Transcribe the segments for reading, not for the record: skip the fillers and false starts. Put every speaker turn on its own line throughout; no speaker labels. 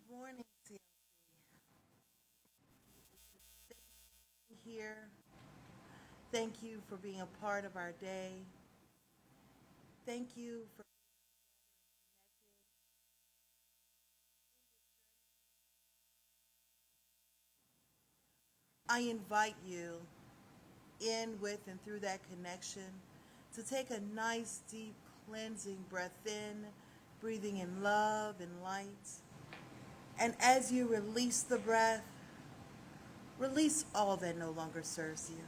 Good morning, CLC. Here. Thank you for being a part of our day. Thank you for I invite you in with and through that connection to take a nice deep cleansing breath in, breathing in love and light. And as you release the breath, release all that no longer serves you.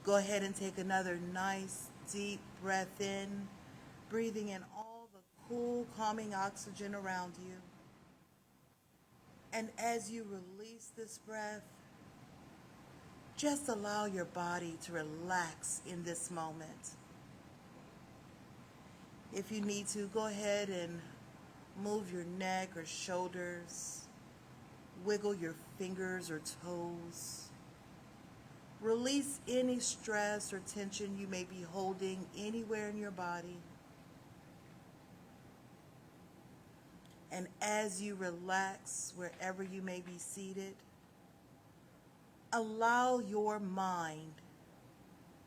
Go ahead and take another nice deep breath in, breathing in all the cool, calming oxygen around you. And as you release this breath, just allow your body to relax in this moment. If you need to, go ahead and move your neck or shoulders, wiggle your fingers or toes. Release any stress or tension you may be holding anywhere in your body. And as you relax wherever you may be seated, allow your mind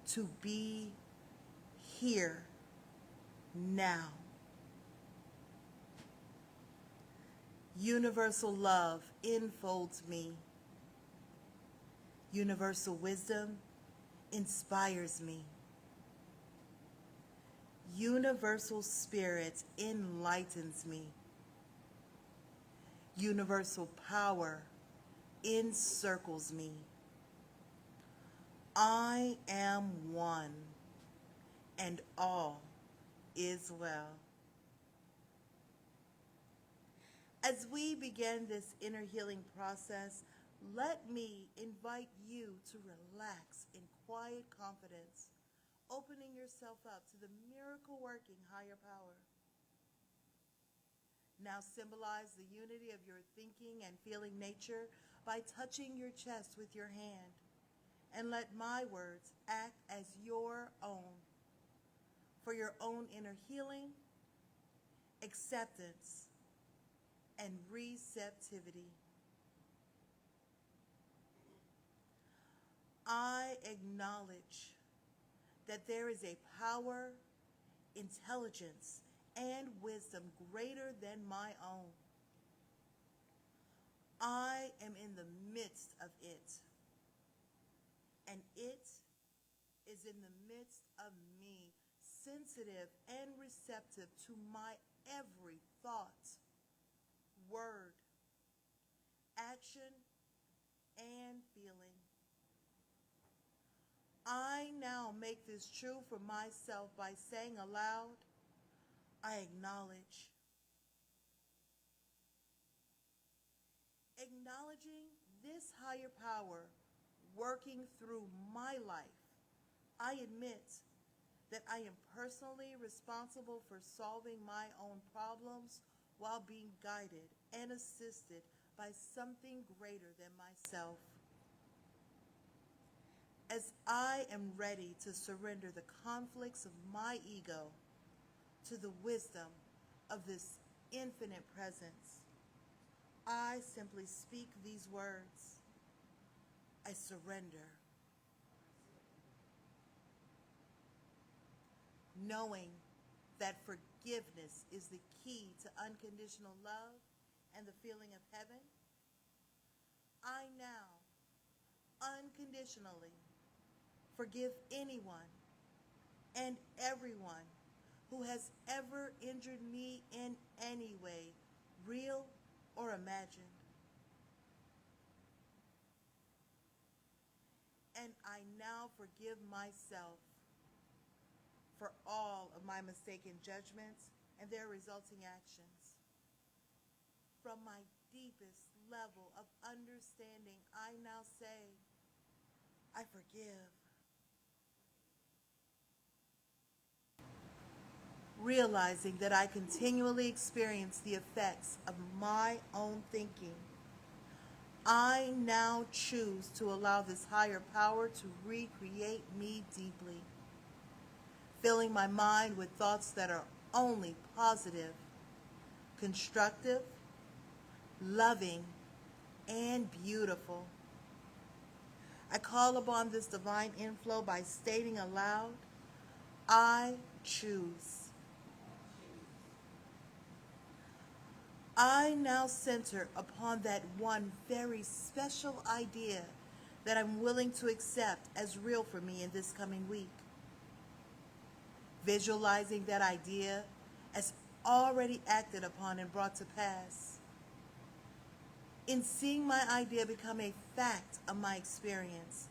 to be here now. Universal love enfolds me. Universal wisdom inspires me. Universal spirit enlightens me. Universal power encircles me. I am one, and all is well. As we begin this inner healing process, let me invite you to relax in quiet confidence, opening yourself up to the miracle working higher power. Now symbolize the unity of your thinking and feeling nature by touching your chest with your hand, and let my words act as your own for your own inner healing, acceptance, and receptivity. I acknowledge that there is a power, intelligence, and wisdom greater than my own. I am in the midst of it, and it is in the midst of me, sensitive and receptive to my every thought, word, action, and feeling. I now make this true for myself by saying aloud, I acknowledge. Acknowledging this higher power working through my life, I admit that I am personally responsible for solving my own problems while being guided and assisted by something greater than myself. As I am ready to surrender the conflicts of my ego to the wisdom of this infinite presence, I simply speak these words. I surrender, knowing that forgiveness is the key to unconditional love and the feeling of heaven. I now unconditionally forgive anyone and everyone who has ever injured me in any way, real or imagined. And I now forgive myself for all of my mistaken judgments and their resulting actions. From my deepest level of understanding, I now say, I forgive. Realizing that I continually experience the effects of my own thinking, I now choose to allow this higher power to recreate me deeply, filling my mind with thoughts that are only positive, constructive, loving, and beautiful. I call upon this divine inflow by stating aloud, I choose. I now center upon that one very special idea that I'm willing to accept as real for me in this coming week. Visualizing that idea as already acted upon and brought to pass. In seeing my idea become a fact of my experience,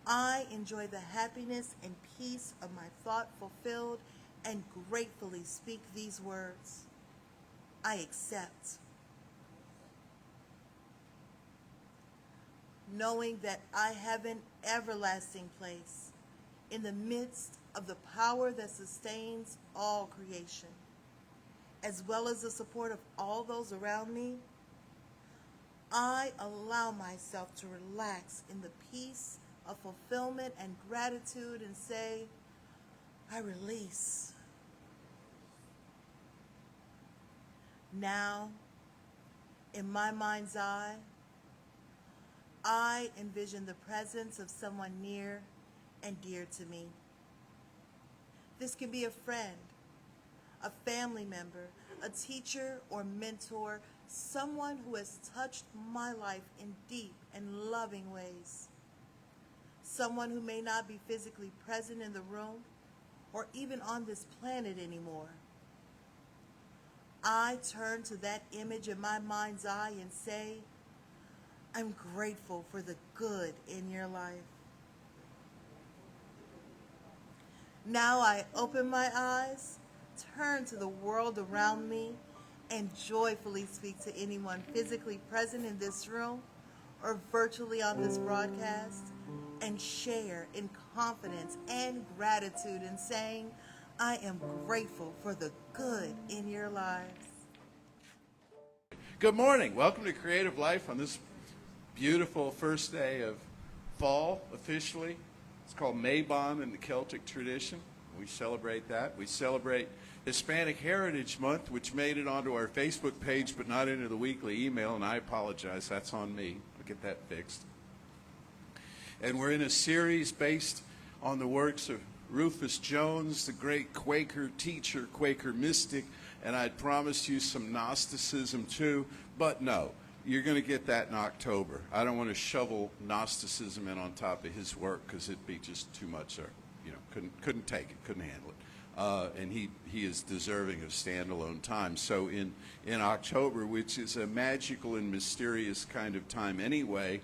I enjoy the happiness and peace of my thought fulfilled and gratefully speak these words. I accept. Knowing that I have an everlasting place in the midst of the power that sustains all creation, as well as the support of all those around me, I allow myself to relax in the peace of fulfillment and gratitude and say, I release. Now, in my mind's eye, I envision the presence of someone near and dear to me. This can be a friend, a family member, a teacher or mentor, someone who has touched my life in deep and loving ways. Someone who may not be physically present in the room or even on this planet anymore. I turn to that image in my mind's eye and say, I'm grateful for the good in your life. Now I open my eyes, turn to the world around me, and joyfully speak to anyone physically present in this room or virtually on this broadcast, and share in confidence and gratitude in saying, I am grateful for the good in your lives.
Good morning. Welcome to Creative Life on this beautiful first day of fall officially. It's called Mabon in the Celtic tradition. We celebrate that. We celebrate Hispanic Heritage Month, which made it onto our Facebook page but not into the weekly email, and I apologize. That's on me. I'll get that fixed. And we're in a series based on the works of Rufus Jones, the great Quaker teacher, Quaker mystic, and I'd promised you some Gnosticism too, but no, you're going to get that in October. I don't want to shovel Gnosticism in on top of his work because it'd be just too much, or couldn't take it, couldn't handle it. And he is deserving of standalone time. So in October, which is a magical and mysterious kind of time anyway,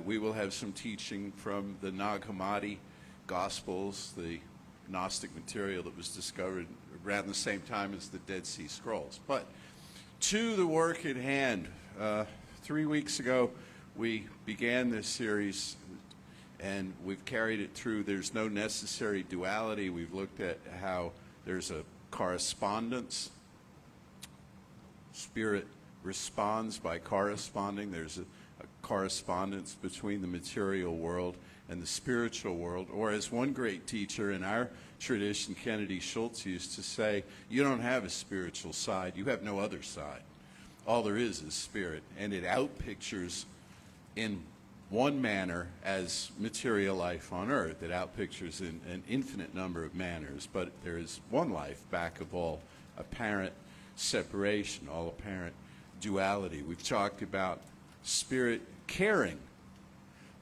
we will have some teaching from the Nag Hammadi Gospels, the Gnostic material that was discovered around the same time as the Dead Sea Scrolls. But to the work at hand, 3 weeks ago we began this series and we've carried it through. There's no necessary duality. We've looked at how there's a correspondence. Spirit responds by corresponding. There's a correspondence between the material world and the spiritual world. Or as one great teacher in our tradition, Kennedy Schultz, used to say, you don't have a spiritual side, you have no other side. All there is spirit, and it outpictures in one manner as material life on earth. It outpictures in an infinite number of manners, but there is one life back of all apparent separation, all apparent duality. We've talked about spirit caring,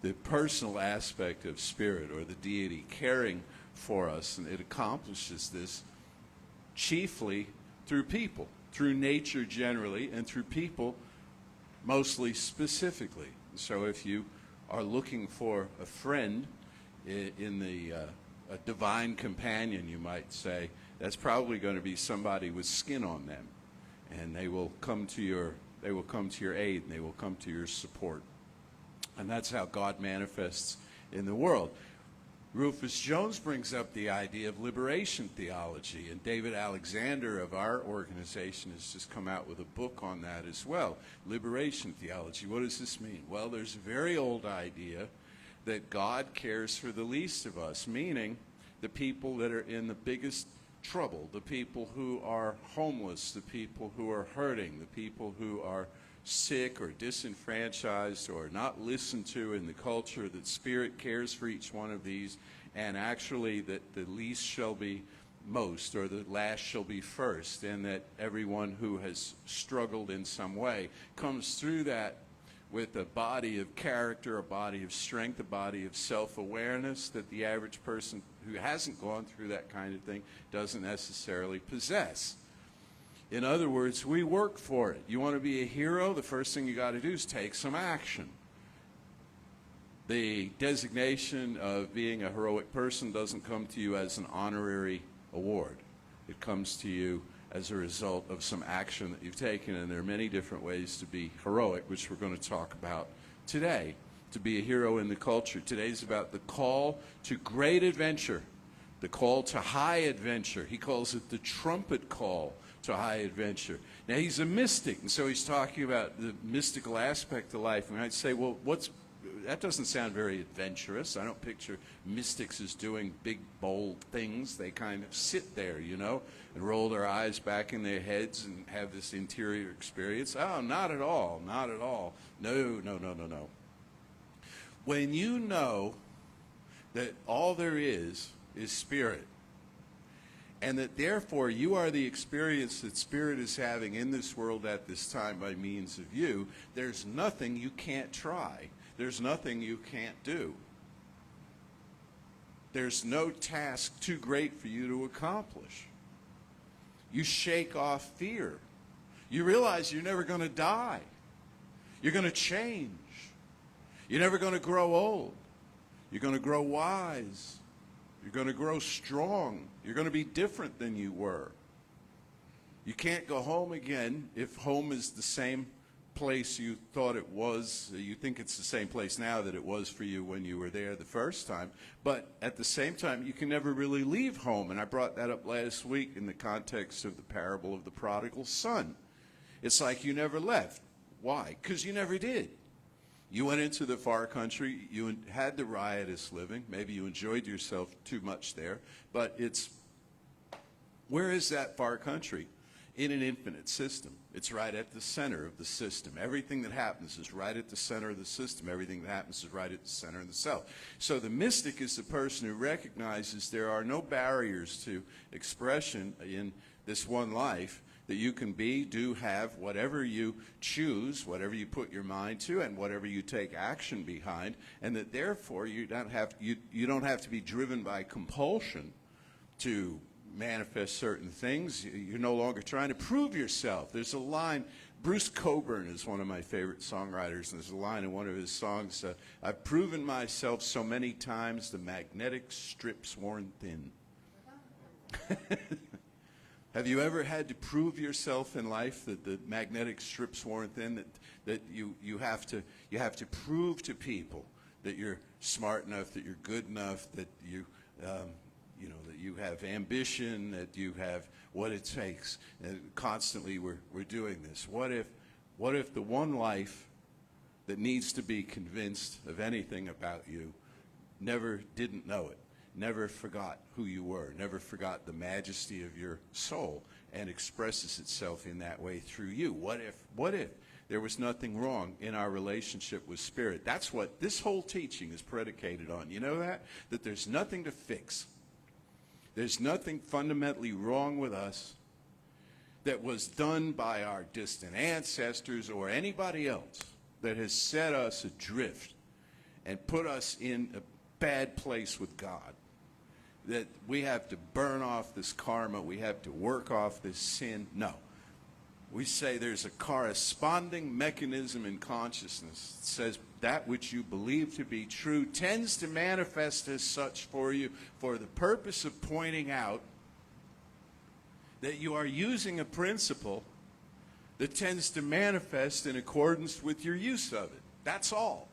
the personal aspect of spirit or the deity caring for us, and it accomplishes this chiefly through people, through nature generally, and through people mostly specifically. So if you are looking for a friend in a divine companion, you might say, that's probably going to be somebody with skin on them, and they will come to your aid, and they will come to your support. And that's how God manifests in the world. Rufus Jones brings up the idea of liberation theology, and David Alexander of our organization has just come out with a book on that as well. Liberation theology. What does this mean? Well, there's a very old idea that God cares for the least of us, meaning the people that are in the biggest trouble, the people who are homeless, the people who are hurting, the people who are sick or disenfranchised or not listened to in the culture, that Spirit cares for each one of these, and actually that the least shall be most, or the last shall be first, and that everyone who has struggled in some way comes through that with a body of character, a body of strength, a body of self-awareness that the average person who hasn't gone through that kind of thing doesn't necessarily possess. In other words, we work for it. You want to be a hero, the first thing you got to do is take some action. The designation of being a heroic person doesn't come to you as an honorary award. It comes to you as a result of some action that you've taken, and there are many different ways to be heroic, which we're going to talk about today. To be a hero in the culture. Today's about the call to great adventure, the call to high adventure. He calls it the trumpet call to high adventure. Now, he's a mystic, and so he's talking about the mystical aspect of life. And I'd say, well, that doesn't sound very adventurous. I don't picture mystics as doing big, bold things. They kind of sit there, you know, and roll their eyes back in their heads and have this interior experience. Oh, not at all, not at all. No. When you know that all there is Spirit, and that therefore you are the experience that Spirit is having in this world at this time by means of you, there's nothing you can't try. There's nothing you can't do. There's no task too great for you to accomplish. You shake off fear. You realize you're never going to die. You're going to change. You're never going to grow old. You're going to grow wise. You're going to grow strong. You're going to be different than you were. You can't go home again if home is the same place you thought it was. You think it's the same place now that it was for you when you were there the first time. But at the same time, you can never really leave home. And I brought that up last week in the context of the parable of the prodigal son. It's like you never left. Why? Because you never did. You went into the far country, you had the riotous living, maybe you enjoyed yourself too much there, but where is that far country? In an infinite system. It's right at the center of the system. Everything that happens is right at the center of the system. Everything that happens is right at the center of the self. So the mystic is the person who recognizes there are no barriers to expression in this one life, that you can be, do, have, whatever you choose, whatever you put your mind to, and whatever you take action behind, and that therefore you don't have to be driven by compulsion to manifest certain things. You're no longer trying to prove yourself. There's a line, Bruce Cockburn is one of my favorite songwriters, and there's a line in one of his songs, I've proven myself so many times, the magnetic strip's worn thin. Have you ever had to prove yourself in life that the magnetic strips worn thin, that you have to prove to people that you're smart enough, that you're good enough, that that you have ambition, that you have what it takes. And constantly we're doing this. What if the one life that needs to be convinced of anything about you never didn't know it? Never forgot who you were, never forgot the majesty of your soul, and expresses itself in that way through you. What if there was nothing wrong in our relationship with Spirit? That's what this whole teaching is predicated on. You know that? That there's nothing to fix. There's nothing fundamentally wrong with us that was done by our distant ancestors or anybody else that has set us adrift and put us in a bad place with God. That we have to burn off this karma, we have to work off this sin. No. We say there's a corresponding mechanism in consciousness that says that which you believe to be true tends to manifest as such for you for the purpose of pointing out that you are using a principle that tends to manifest in accordance with your use of it. That's all.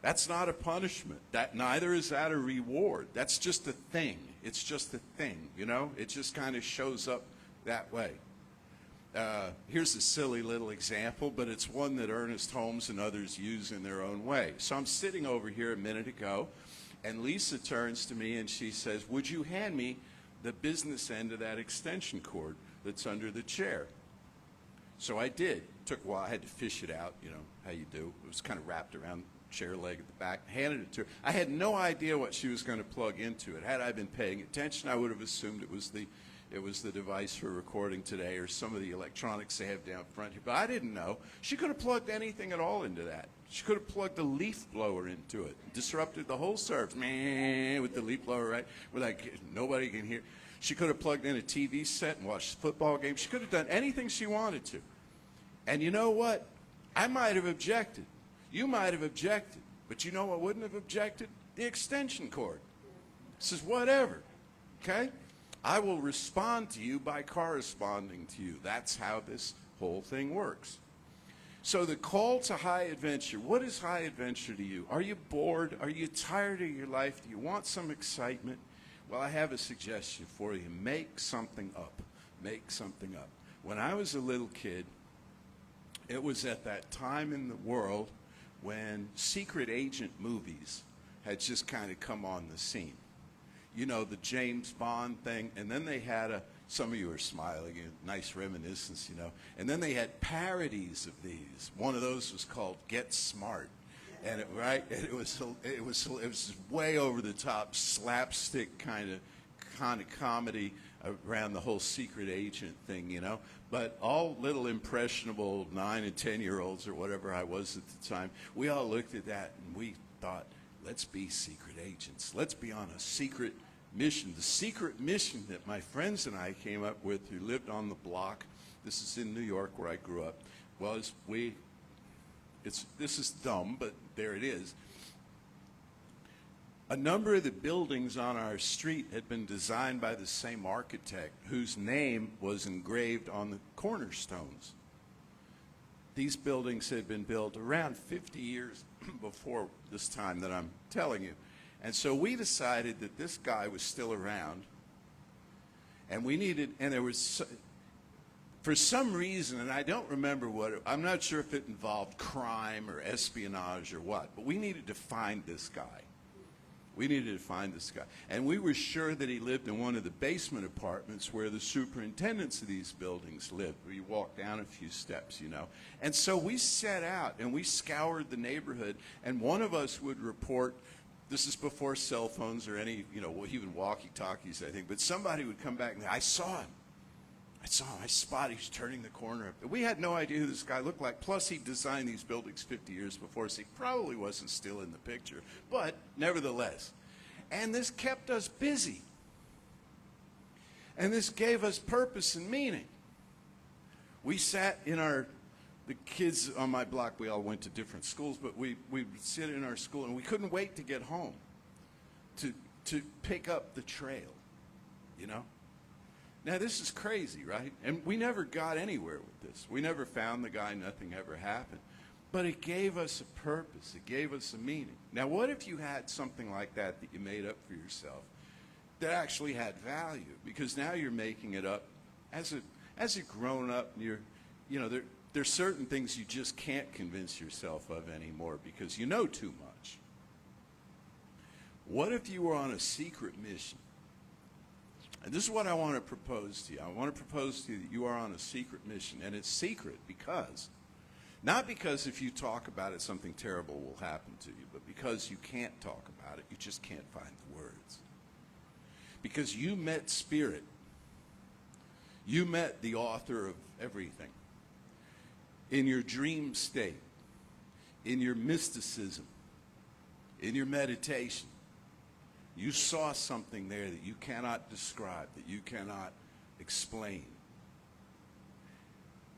That's not a punishment. Neither is that a reward. That's just a thing. It's just a thing, you know? It just kind of shows up that way. Here's a silly little example, but it's one that Ernest Holmes and others use in their own way. So I'm sitting over here a minute ago, and Lisa turns to me and she says, would you hand me the business end of that extension cord that's under the chair. So I did. Took a while. I had to fish it out, you know, how you do. It was kind of wrapped around the chair leg at the back. Handed it to her. I had no idea what she was going to plug into it. Had I been paying attention, I would have assumed it was the device for recording today or some of the electronics they have down front here. But I didn't know. She could have plugged anything at all into that. She could have plugged a leaf blower into it. Disrupted the whole service. Man, with the leaf blower, right? Where like nobody can hear. She could have plugged in a TV set and watched football games. She could have done anything she wanted to. And you know what? I might have objected. You might have objected. But you know what wouldn't have objected? The extension cord. Says whatever. Okay? I will respond to you by corresponding to you. That's how this whole thing works. So the call to high adventure. What is high adventure to you? Are you bored? Are you tired of your life? Do you want some excitement? Well, I have a suggestion for you. Make something up. Make something up. When I was a little kid, it was at that time in the world when secret agent movies had just kind of come on the scene. You know, the James Bond thing, and then they had some of you are smiling, a nice reminiscence, you know, and then they had parodies of these. One of those was called Get Smart. And it was way over the top slapstick kind of comedy around the whole secret agent thing, you know. But all little impressionable 9 and 10-year-olds or whatever I was at the time, we all looked at that and we thought, let's be secret agents. Let's be on a secret mission. The secret mission that my friends and I came up with, who lived on the block, this is in New York where I grew up, was this is dumb, but there it is. A number of the buildings on our street had been designed by the same architect whose name was engraved on the cornerstones. These buildings had been built around 50 years before this time that I'm telling you. And so we decided that this guy was still around, and there was, for some reason, and I don't remember I'm not sure if it involved crime or espionage or what, but we needed to find this guy. We needed to find this guy. And we were sure that he lived in one of the basement apartments where the superintendents of these buildings lived, where you walk down a few steps, you know. And so we set out and we scoured the neighborhood, and one of us would report. This is before cell phones or any, you know, even walkie-talkies, I think. But somebody would come back and say, I saw him. I spotted him. He's turning the corner. We had no idea who this guy looked like. Plus, he designed these buildings 50 years before, so he probably wasn't still in the picture. But nevertheless. And this kept us busy. And this gave us purpose and meaning. We sat in the kids on my block, we all went to different schools, but we would sit in our school, and we couldn't wait to get home to pick up the trail, you know? Now, this is crazy, right? And we never got anywhere with this. We never found the guy. Nothing ever happened. But it gave us a purpose. It gave us a meaning. Now, what if you had something like that you made up for yourself that actually had value? Because now you're making it up as a grown-up, and there's certain things you just can't convince yourself of anymore because you know too much. What if you were on a secret mission? And this is what I want to propose to you. I want to propose to you that you are on a secret mission. And it's secret because, not because if you talk about it, something terrible will happen to you, but because you can't talk about it. You just can't find the words. Because you met Spirit. You met the author of everything. In your dream state, in your mysticism, in your meditation, you saw something there that you cannot describe, that you cannot explain.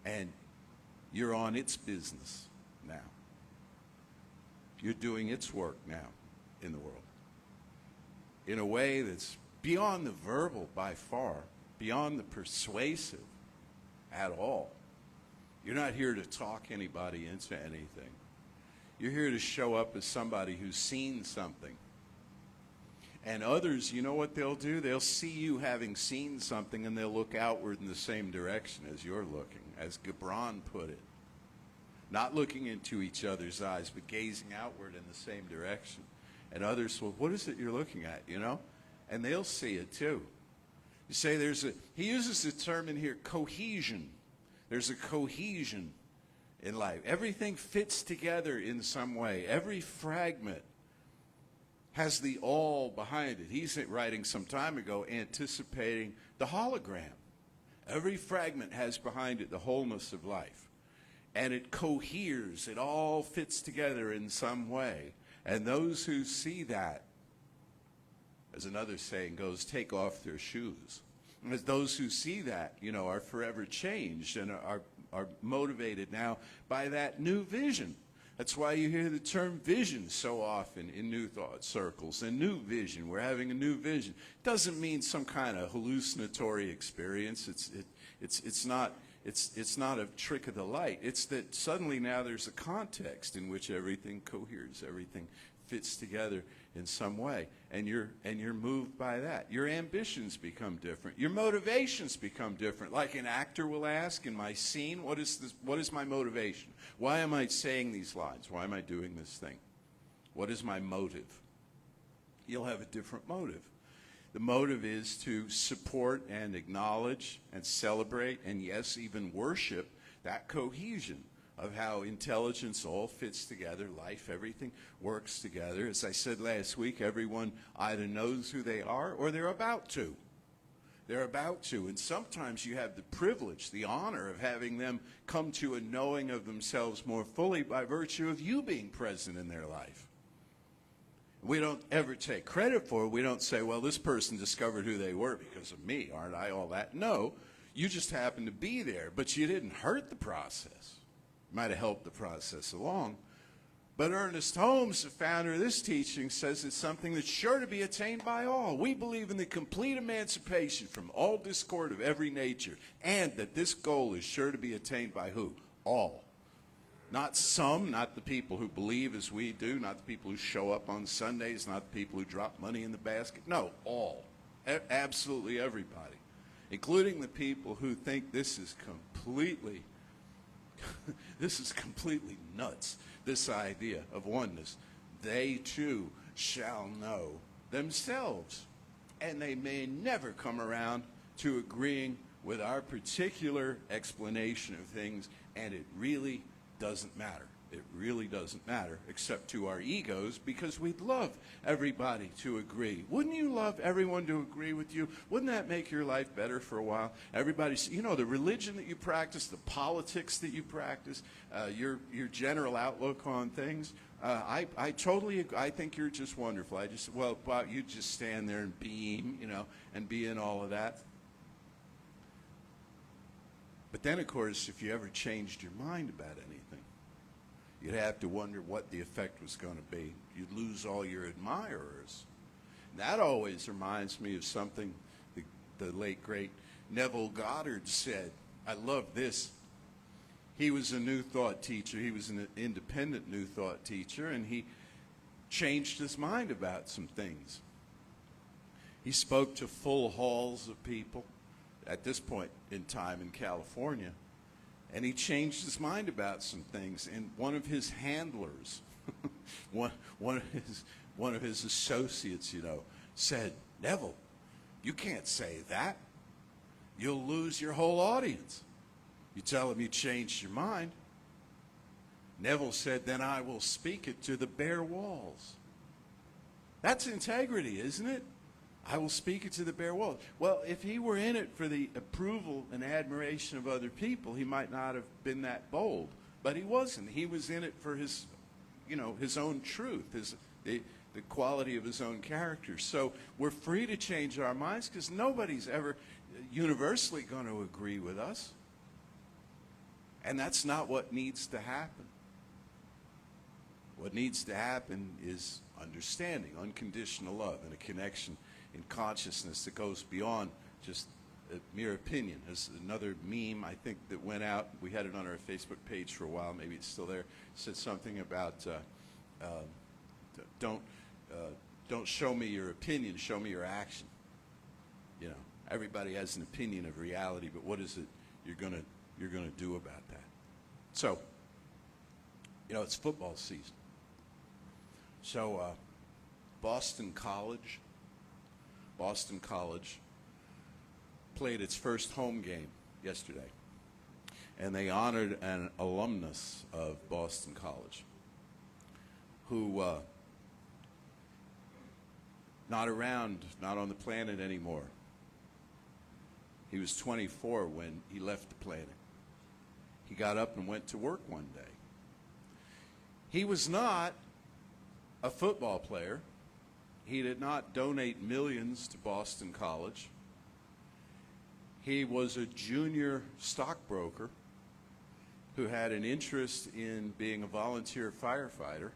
And you're on its business now. You're doing its work now in the world. In a way that's beyond the verbal by far, beyond the persuasive at all. You're not here to talk anybody into anything. You're here to show up as somebody who's seen something. And others, you know what they'll do? They'll see you having seen something, and they'll look outward in the same direction as you're looking, as Gibran put it. Not looking into each other's eyes, but gazing outward in the same direction. And others will, what is it you're looking at, you know? And they'll see it too. You say he uses the term in here, cohesion. There's a cohesion in life. Everything fits together in some way. Every fragment has the all behind it. He's writing some time ago, anticipating the hologram. Every fragment has behind it the wholeness of life. And it coheres. It all fits together in some way. And those who see that, as another saying goes, take off their shoes. And as those who see that, are forever changed and are motivated now by that new vision. That's why you hear the term vision so often in New Thought circles. A new vision. We're having a new vision. It doesn't mean some kind of hallucinatory experience. It's not a trick of the light. It's that suddenly now there's a context in which everything coheres, everything fits together in some way, and you're moved by that. Your ambitions become different. Your motivations become different. Like an actor will ask in my scene, what is my motivation? Why am I saying these lines? Why am I doing this thing? What is my motive? You'll have a different motive. The motive is to support and acknowledge and celebrate and, yes, even worship that cohesion of how intelligence all fits together, life, everything works together. As I said last week, everyone either knows who they are or they're about to. They're about to. And sometimes you have the privilege, the honor of having them come to a knowing of themselves more fully by virtue of you being present in their life. We don't ever take credit for it. We don't say, well, this person discovered who they were because of me, aren't I all that? No, you just happened to be there, but you didn't hurt the process. You might have helped the process along. But Ernest Holmes, the founder of this teaching, says it's something that's sure to be attained by all. We believe in the complete emancipation from all discord of every nature, and that this goal is sure to be attained by who? All. Not some, not the people who believe as we do, not the people who show up on Sundays, not the people who drop money in the basket. No, all. Absolutely everybody, including the people who think this is completely nuts, this idea of oneness. They too shall know themselves. And they may never come around to agreeing with our particular explanation of things, and it really doesn't matter. It really doesn't matter, except to our egos, because we'd love everybody to agree. Wouldn't you love everyone to agree with you? Wouldn't that make your life better for a while? Everybody, the religion that you practice, the politics that you practice, your general outlook on things, I totally agree. I think you're just wonderful. You just stand there and beam, and be in all of that. But then, of course, if you ever changed your mind about anything, you'd have to wonder what the effect was going to be. You'd lose all your admirers. And that always reminds me of something the late, great Neville Goddard said. I love this. He was a New Thought teacher. He was an independent New Thought teacher, and he changed his mind about some things. He spoke to full halls of people at this point in time in California, and he changed his mind about some things. And one of his handlers, one of his associates, said, "Neville, you can't say that. You'll lose your whole audience. You tell them you changed your mind." Neville said, "Then I will speak it to the bare walls." That's integrity, isn't it? I will speak it to the bare walls. Well, if he were in it for the approval and admiration of other people, he might not have been that bold. But he wasn't. He was in it for his own truth, the quality of his own character. So we're free to change our minds because nobody's ever universally going to agree with us. And that's not what needs to happen. What needs to happen is understanding, unconditional love, and a connection in consciousness that goes beyond just a mere opinion. There's another meme, I think, that went out. We had it on our Facebook page for a while. Maybe it's still there. It said something about don't show me your opinion, show me your action. Everybody has an opinion of reality, but what is it you're gonna do about that? So, it's football season. So, Boston College played its first home game yesterday. And they honored an alumnus of Boston College who not around, not on the planet anymore. He was 24 when he left the planet. He got up and went to work one day. He was not a football player. He did not donate millions to Boston College. He was a junior stockbroker who had an interest in being a volunteer firefighter,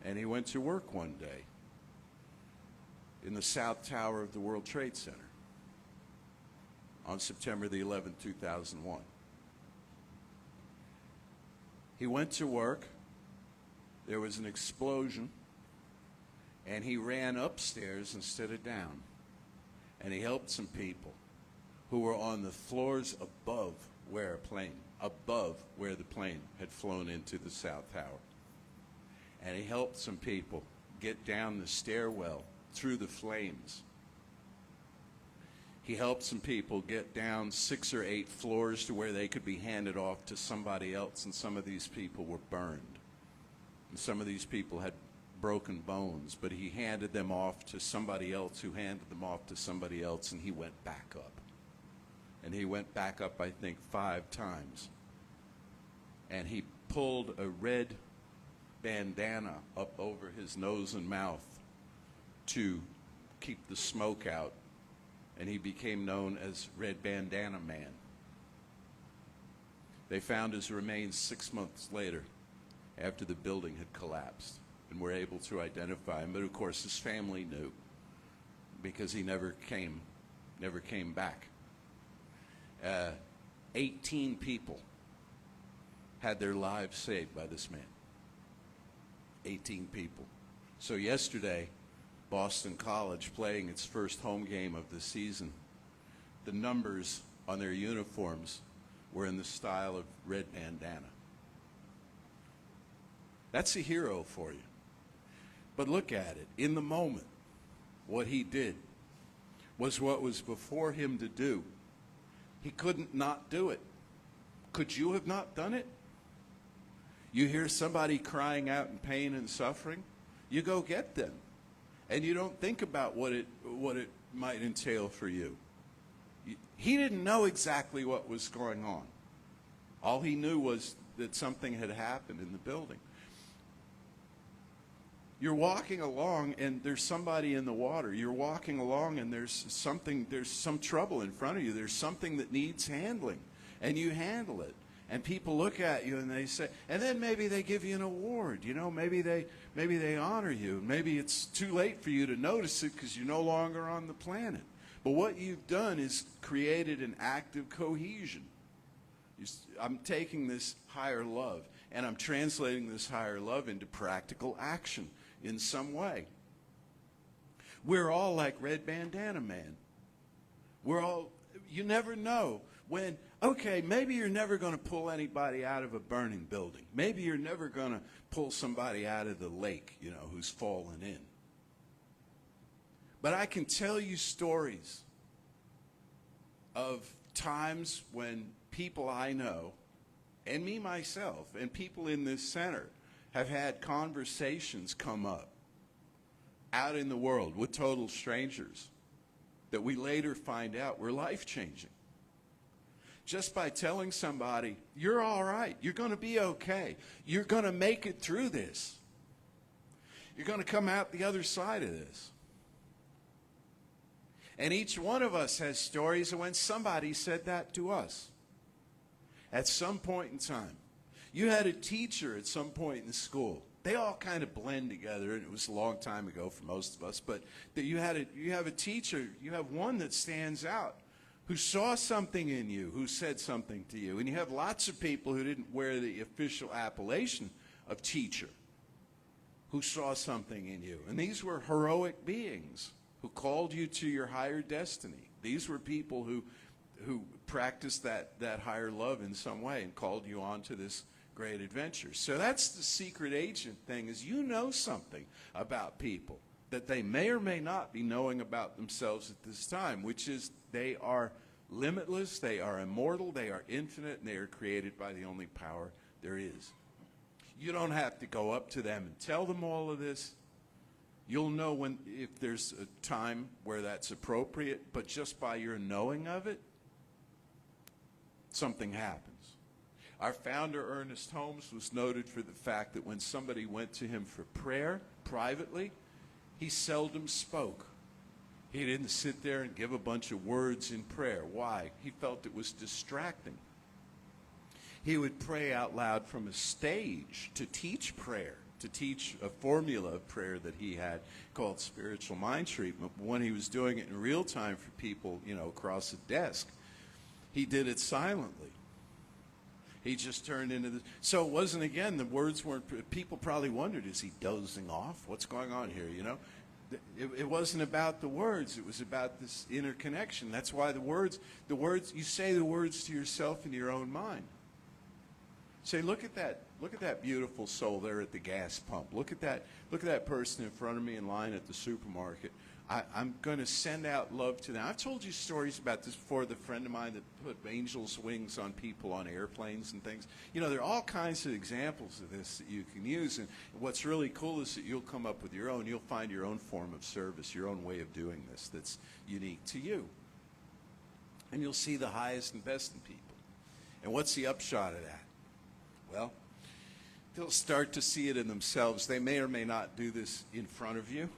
and he went to work one day in the South Tower of the World Trade Center on September the 11th, 2001. He went to work, there was an explosion, and he ran upstairs instead of down. And he helped some people who were on the floors above where the plane had flown into the South Tower. And he helped some people get down the stairwell through the flames. He helped some people get down 6 or 8 floors to where they could be handed off to somebody else, and some of these people were burned. And some of these people had broken bones, but he handed them off to somebody else who handed them off to somebody else, and he went back up. And he went back up, I think, 5 times. And he pulled a red bandana up over his nose and mouth to keep the smoke out, and he became known as Red Bandana Man. They found his remains 6 months later after the building had collapsed, and were able to identify him. But of course his family knew, because he never came back. 18 people had their lives saved by this man. 18 people. So yesterday, Boston College, playing its first home game of the season, the numbers on their uniforms were in the style of Red Bandana. That's a hero for you. But look at it. In the moment, what he did was what was before him to do. He couldn't not do it. Could you have not done it? You hear somebody crying out in pain and suffering, you go get them. And you don't think about what it might entail for you. He didn't know exactly what was going on. All he knew was that something had happened in the building. You're walking along and there's somebody in the water. You're walking along and there's some trouble in front of you. There's something that needs handling, and you handle it. And people look at you and they say, and then maybe they give you an award. You know, maybe they honor you. Maybe it's too late for you to notice it because you're no longer on the planet. But what you've done is created an active cohesion. I'm taking this higher love and I'm translating this higher love into practical action in some way. We're all like Red Bandana Man. You never know when, okay, maybe you're never going to pull anybody out of a burning building. Maybe you're never going to pull somebody out of the lake, who's fallen in. But I can tell you stories of times when people I know, and me myself, and people in this center have had conversations come up out in the world with total strangers that we later find out were life-changing. Just by telling somebody, you're all right, you're going to be okay, you're going to make it through this, you're going to come out the other side of this. And each one of us has stories of when somebody said that to us at some point in time. You had a teacher at some point in school. They all kind of blend together, and it was a long time ago for most of us, but you have a teacher, you have one that stands out, who saw something in you, who said something to you. And you have lots of people who didn't wear the official appellation of teacher, who saw something in you. And these were heroic beings who called you to your higher destiny. These were people who practiced that higher love in some way and called you on to this great adventure. So that's the secret agent thing, is you know something about people that they may or may not be knowing about themselves at this time, which is they are limitless, they are immortal, they are infinite, and they are created by the only power there is. You don't have to go up to them and tell them all of this. You'll know if there's a time where that's appropriate, but just by your knowing of it, something happens. Our founder, Ernest Holmes, was noted for the fact that when somebody went to him for prayer privately, he seldom spoke. He didn't sit there and give a bunch of words in prayer. Why? He felt it was distracting. He would pray out loud from a stage to teach prayer, to teach a formula of prayer that he had called spiritual mind treatment. But when he was doing it in real time for people, across a desk, he did it silently. He just turned into the... So it wasn't, again, the words weren't... People probably wondered, is he dozing off? What's going on here, It wasn't about the words. It was about this interconnection. That's why the words, you say the words to yourself in your own mind. Say, look at that beautiful soul there at the gas pump. Look at that person in front of me in line at the supermarket. I'm going to send out love to them. I've told you stories about this before. The friend of mine that put angels' wings on people on airplanes and things. There are all kinds of examples of this that you can use. And what's really cool is that you'll come up with your own. You'll find your own form of service, your own way of doing this that's unique to you. And you'll see the highest and best in people. And what's the upshot of that? Well, they'll start to see it in themselves. They may or may not do this in front of you.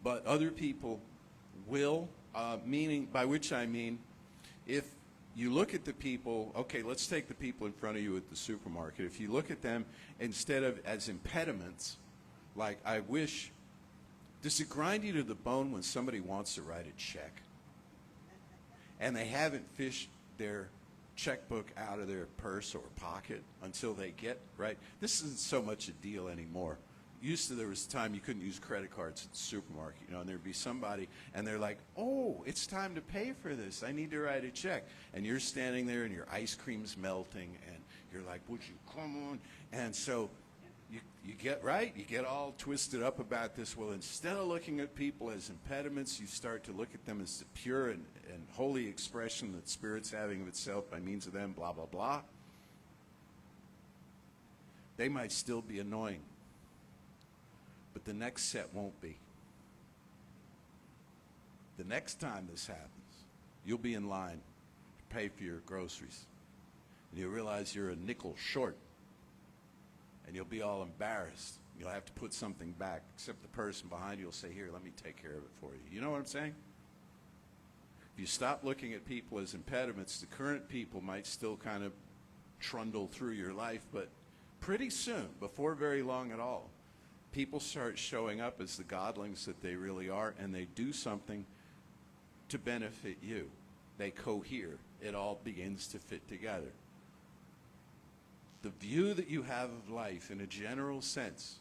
But other people will, meaning, by which I mean, if you look at the people, okay, let's take the people in front of you at the supermarket. If you look at them instead of as impediments, like I wish, does it grind you to the bone when somebody wants to write a check and they haven't fished their checkbook out of their purse or pocket until they get, right? This isn't so much a deal anymore. There was a time you couldn't use credit cards at the supermarket, and there'd be somebody, and they're like, oh, it's time to pay for this. I need to write a check. And you're standing there, and your ice cream's melting, and you're like, would you come on? And so you get all twisted up about this. Well, instead of looking at people as impediments, you start to look at them as the pure and holy expression that Spirit's having of itself by means of them, blah, blah, blah. They might still be annoying. But the next set won't be. The next time this happens, you'll be in line to pay for your groceries. And you'll realize you're a nickel short. And you'll be all embarrassed. You'll have to put something back, except the person behind you will say, here, let me take care of it for you. You know what I'm saying? If you stop looking at people as impediments, the current people might still kind of trundle through your life, but pretty soon, before very long at all, people start showing up as the godlings that they really are, and they do something to benefit you. They cohere. It all begins to fit together. The view that you have of life in a general sense,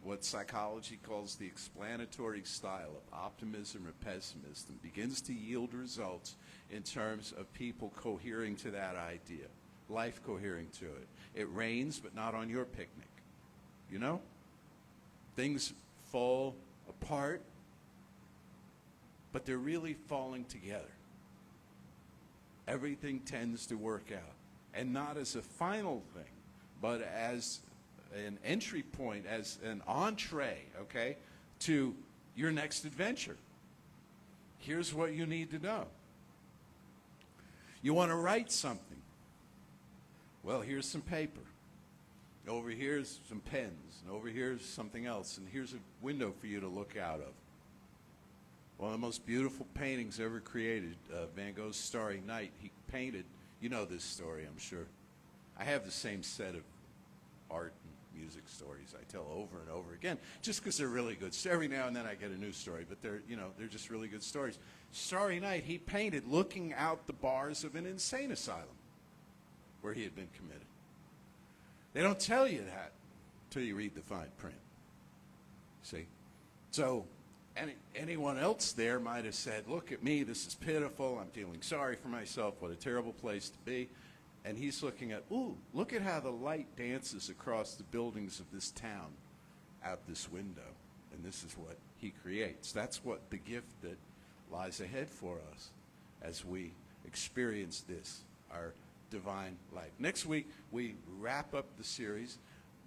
what psychology calls the explanatory style of optimism or pessimism, begins to yield results in terms of people cohering to that idea, life cohering to it. It rains, but not on your picnic. Things fall apart, but they're really falling together. Everything tends to work out, and not as a final thing, but as an entry point, as an entree, okay, to your next adventure. Here's what you need to know. You want to write something. Well, here's some paper. Over here's some pens, and over here's something else, and here's a window for you to look out of. One of the most beautiful paintings ever created, Van Gogh's Starry Night. He painted, you know this story, I'm sure. I have the same set of art and music stories I tell over and over again, just because they're really good. So every now and then I get a new story, but they're just really good stories. Starry Night, he painted looking out the bars of an insane asylum where he had been committed. They don't tell you that until you read the fine print. See? So anyone else there might have said, look at me, this is pitiful, I'm feeling sorry for myself, what a terrible place to be. And he's looking at, ooh, look at how the light dances across the buildings of this town out this window. and this is what he creates. That's what the gift that lies ahead for us as we experience this, our divine life. Next week, we wrap up the series,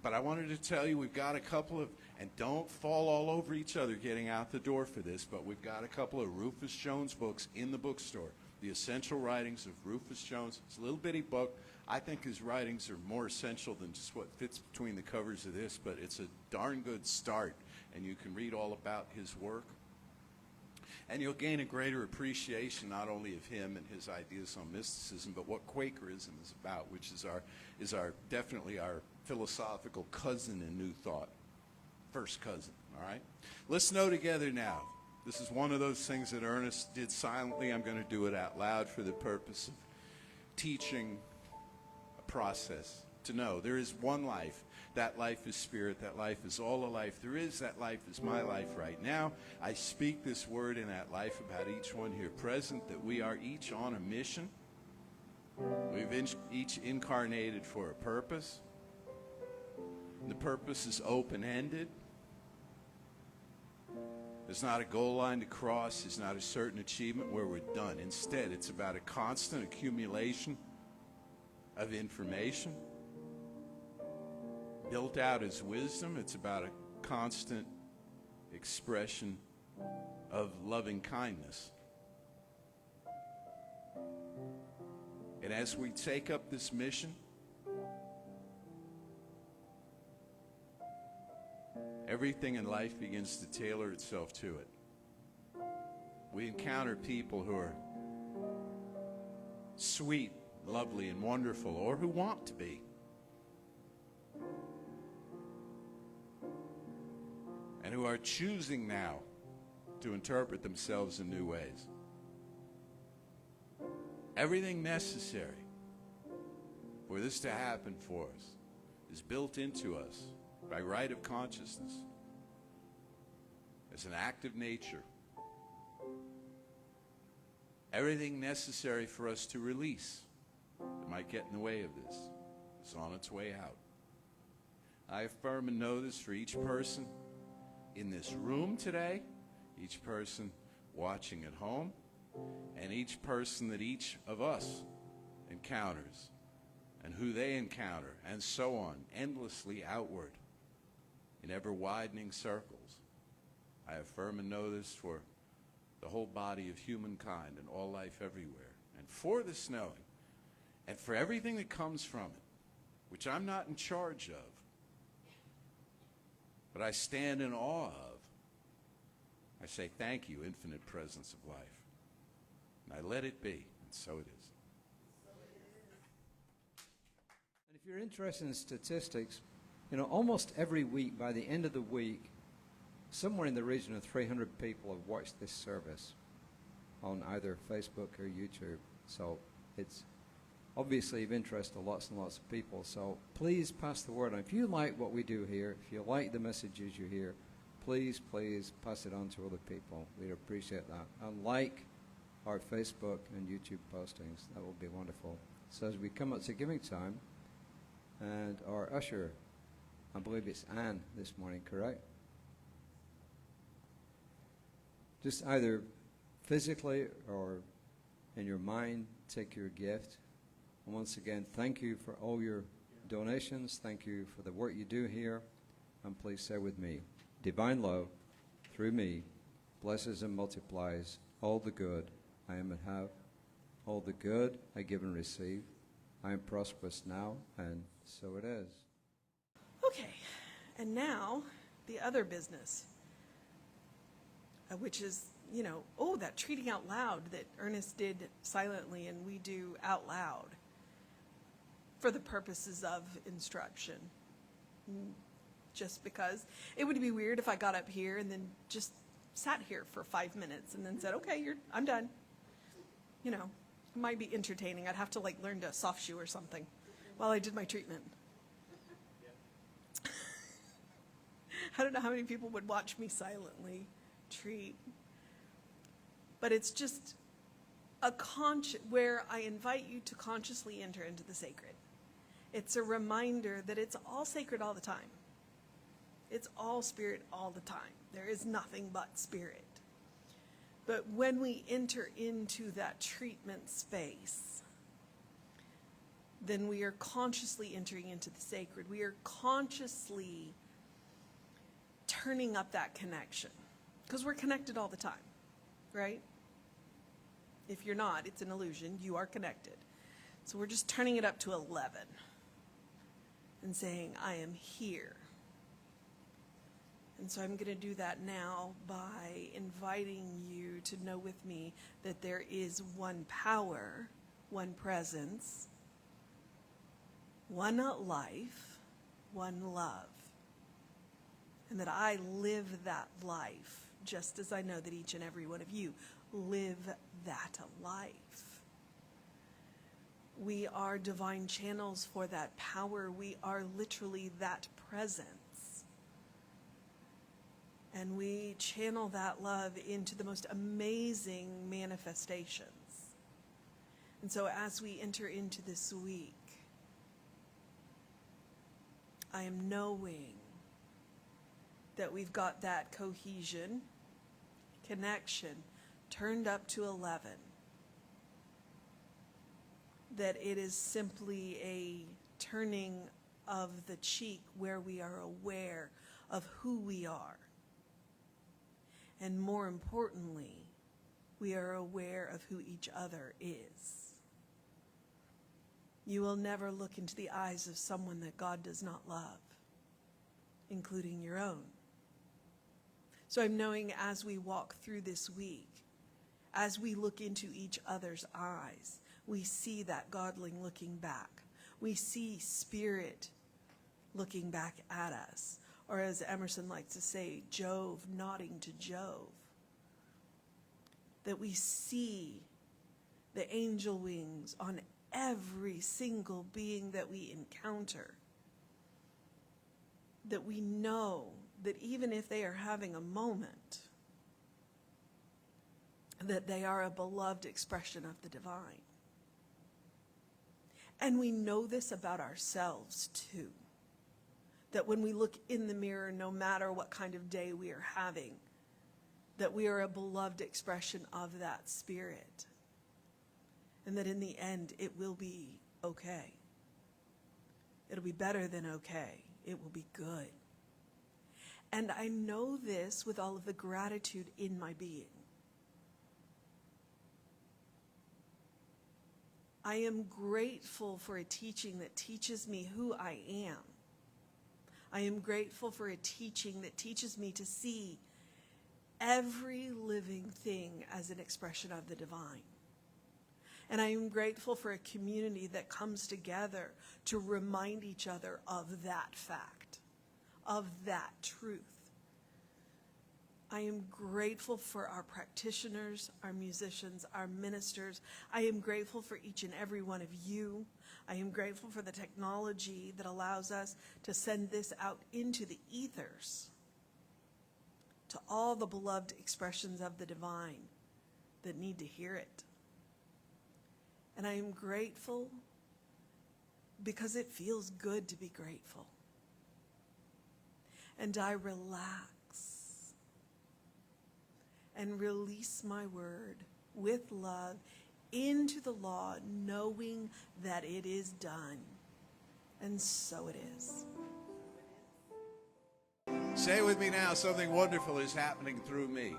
but I wanted to tell you we've got a couple of, and don't fall all over each other getting out the door for this, but we've got a couple of Rufus Jones books in the bookstore. The Essential Writings of Rufus Jones. It's a little bitty book. I think his writings are more essential than just what fits between the covers of this, but it's a darn good start, and you can read all about his work. And you'll gain a greater appreciation not only of him and his ideas on mysticism, but what Quakerism is about, which is definitely our philosophical cousin in New Thought. First cousin, all right? Let's know together now. This is one of those things that Ernest did silently. I'm going to do it out loud for the purpose of teaching a process to know there is one life. That life is spirit. That life is all a life there is. That life is my life right now. I speak this word in that life about each one here present, that we are each on a mission. We've each incarnated for a purpose. And the purpose is open-ended. There's not a goal line to cross. There's not a certain achievement where we're done. Instead, it's about a constant accumulation of information built out as wisdom. It's about a constant expression of loving kindness. And as we take up this mission, everything in life begins to tailor itself to it. We encounter people who are sweet, lovely, and wonderful, or who want to be. And who are choosing now to interpret themselves in new ways. Everything necessary for this to happen for us is built into us by right of consciousness as an act of nature. Everything necessary for us to release that might get in the way of this is on its way out. I affirm and know this for each person in this room today, each person watching at home, and each person that each of us encounters, and who they encounter, and so on, endlessly outward, in ever-widening circles. I affirm and know this for the whole body of humankind and all life everywhere, and for this knowing, and for everything that comes from it, which I'm not in charge of, but I stand in awe of. I say, thank you, infinite presence of life. And I let it be, and so it is.
And if you're interested in statistics, almost every week, by the end of the week, somewhere in the region of 300 people have watched this service on either Facebook or YouTube. So it's obviously of interest to lots and lots of people. So please pass the word on. If you like what we do here, if you like the messages you hear, please pass it on to other people. We'd appreciate that. And like our Facebook and YouTube postings. That will be wonderful. So as we come up to giving time, and our usher, I believe it's Anne this morning, correct? Just either physically or in your mind, take your gift. And once again, thank you for all your donations. Thank you for the work you do here. And please say with me, divine love, through me, blesses and multiplies all the good I am and have, all the good I give and receive. I am prosperous now, and so it is.
Okay, and now the other business, which is, that treating out loud that Ernest did silently and we do out loud for the purposes of instruction. Just because it would be weird if I got up here and then just sat here for 5 minutes and then said, okay, I'm done. It might be entertaining. I'd have to learn to soft shoe or something while I did my treatment. I don't know how many people would watch me silently treat. But it's just where I invite you to consciously enter into the sacred. It's a reminder that it's all sacred all the time. It's all spirit all the time. There is nothing but spirit. But when we enter into that treatment space, then we are consciously entering into the sacred. We are consciously turning up that connection. Because we're connected all the time, right? If you're not, it's an illusion. You are connected. So we're just turning it up to 11 and saying, I am here. And so I'm going to do that now by inviting you to know with me that there is one power, one presence, one life, one love. And that I live that life just as I know that each and every one of you live that life. We are divine channels for that power. We are literally that presence. And we channel that love into the most amazing manifestations. And so as we enter into this week, I am knowing that we've got that cohesion, connection, turned up to 11. That it is simply a turning of the cheek where we are aware of who we are. And more importantly, we are aware of who each other is. You will never look into the eyes of someone that God does not love, including your own. So I'm knowing as we walk through this week, as we look into each other's eyes, we see that godling looking back. We see spirit looking back at us. Or as Emerson likes to say, Jove nodding to Jove. That we see the angel wings on every single being that we encounter. That we know that even if they are having a moment, that they are a beloved expression of the divine. And we know this about ourselves too. That when we look in the mirror, no matter what kind of day we are having, that we are a beloved expression of that spirit. And that in the end, it will be okay. It'll be better than okay. It will be good. And I know this with all of the gratitude in my being. I am grateful for a teaching that teaches me who I am. I am grateful for a teaching that teaches me to see every living thing as an expression of the divine. And I am grateful for a community that comes together to remind each other of that fact, of that truth. I am grateful for our practitioners, our musicians, our ministers. I am grateful for each and every one of you. I am grateful for the technology that allows us to send this out into the ethers to all the beloved expressions of the divine that need to hear it. And I am grateful because it feels good to be grateful. And I relax and release my word with love into the law, knowing that it is done. And so it is.
Say with me now, something wonderful is happening through me.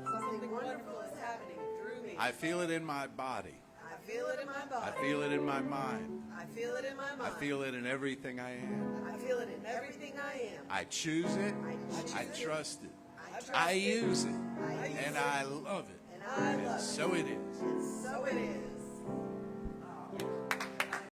Something wonderful is happening through me.
I feel it in my body.
I feel it in my body.
I feel it in my mind.
I feel it in my mind.
I feel it in everything I am.
I feel it in everything I am.
I choose it. I trust it. I use it. And I love it.
And I love it.
So it is.
And so it is.